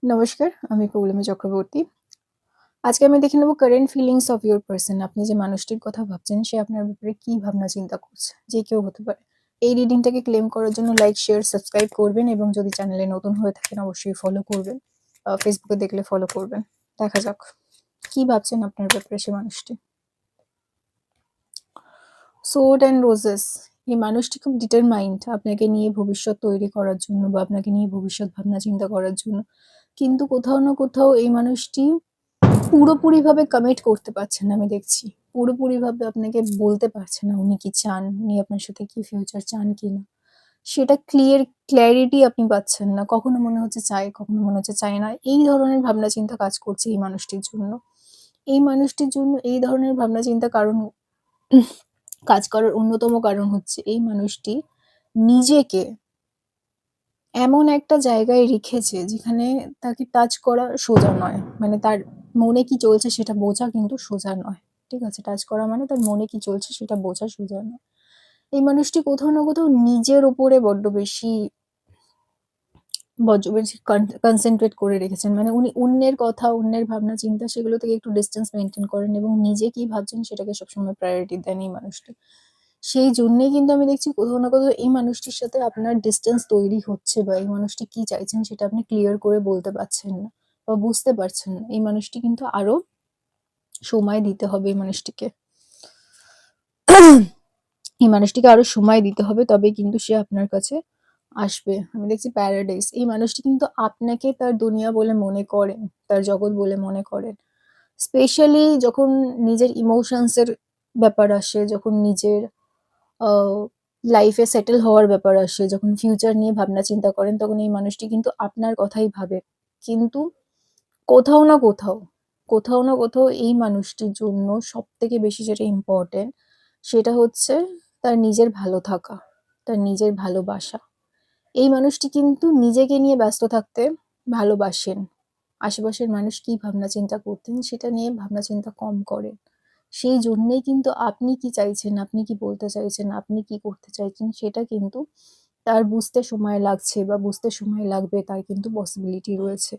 নমস্কার, আমি পৌলমী চক্রবর্তী। আজকে আমি দেখে নেব current feelings of your person. আপনি যে মানুষটির কথা ভাবছেন, সে আপনার ব্যাপারে কি ভাবনা চিন্তা করছে? যে কেউ হতে পারে। এই রিডিংটাকে ক্লেম করার জন্য লাইক, শেয়ার, সাবস্ক্রাইব করবেন এবং যদি চ্যানেলে নতুন হয়ে থাকেন অবশ্যই ফলো করবেন। ফেসবুকে দেখলে ফলো করবেন। দেখা যাক কি ভাবছেন আপনার ব্যাপারে সে মানুষটি। Sword and roses. এই মানুষটি খুব ডিটারমাইন্ড আপনাকে নিয়ে ভবিষ্যৎ তৈরি করার জন্য বা আপনাকে নিয়ে ভবিষ্যৎ ভাবনা চিন্তা করার জন্য। কিন্তু কোথাও না কোথাও এই মানুষটি পুরোপুরিভাবে কমিট করতে পারছেন না, আমি দেখছি। পুরোপুরিভাবে আপনাকে বলতে পারছে না উনি কি চান, উনি আপনার সাথে কি ফিউচার চান কিনা। সেটা ক্ল্যারিটি আপনি পাচ্ছেন না। কখনো মনে হচ্ছে চায়, কখনো মনে হচ্ছে চায় না। এই ধরনের ভাবনা চিন্তা কাজ করছে এই মানুষটির জন্য। এই মানুষটির জন্য এই ধরনের ভাবনা চিন্তা কাজ করার অন্যতম কারণ হচ্ছে এই মানুষটি নিজেকে এমন একটা জায়গায় রেখেছে যেখানে তাকে টাচ করা সোজা নয়। মানে তার মনে কি চলছে সেটা বোঝা কিন্তু সোজা নয়। ঠিক আছে? টাচ করা মানে তার মনে কি চলছে সেটা বোঝা সোজা নয়। এই মানুষটি কোথাও না কোথাও নিজের উপরে বড্ড বেশি কনসেনট্রেট করে রেখেছেন। মানে উনি অন্যের কথা, অন্যের ভাবনা চিন্তা সেগুলো থেকে একটু ডিসট্যান্স মেইনটেইন করেন এবং নিজে কি ভাবছেন সেটাকে সবসময় প্রায়োরিটি দেন এই মানুষটি। সেই জন্যেই কিন্তু আমি দেখছি কোথাও না কোথাও এই মানুষটির সাথে আপনার ডিসট্যান্স তৈরি হচ্ছে বা এই মানুষটি কি চাইছেন সেটা আপনি ক্লিয়ার করে বলতে পারছেন না বা বুঝতে পারছেন না। এই মানুষটি কিন্তু আরো সময় দিতে হবে এই মানুষটিকে। এই মানুষটিকে আরো সময় দিতে হবে, তবেই কিন্তু সে আপনার কাছে আসবে। আমি দেখছি প্যারাডাইস। এই মানুষটি কিন্তু আপনাকে তার দুনিয়া বলে মনে করেন, তার জগৎ বলে মনে করেন। স্পেশালি যখন নিজের ইমোশনস এর ব্যাপার আসে, যখন নিজের আ লাইফে সেটেল হওয়ার ব্যাপার আসে, যখন ফিউচার নিয়ে ভাবনা চিন্তা করেন, তখন এই মানুষটি কিন্তু আপনার কথাই ভাবে। কিন্তু কোথাও না কোথাও, কোথাও না কোথাও এই মানুষটির জন্য সবথেকে বেশি যেটা ইম্পোর্টেন্ট সেটা হচ্ছে তার নিজের ভালো থাকা, তার নিজের ভালোবাসা। এই মানুষটি কিন্তু নিজেকে নিয়ে ব্যস্ত থাকতে ভালোবাসেন। আশেপাশের মানুষ কি ভাবনা চিন্তা করতেন সেটা নিয়ে ভাবনা চিন্তা কম করেন। সেই জন্যেই কিন্তু আপনি কি চাইছেন, আপনি কি বলতে চাইছেন, আপনি কি করতে চাইছেন সেটা কিন্তু তার বুঝতে সময় লাগছে বা বুঝতে সময় লাগবে, তার কিন্তু পসিবিলিটি রয়েছে।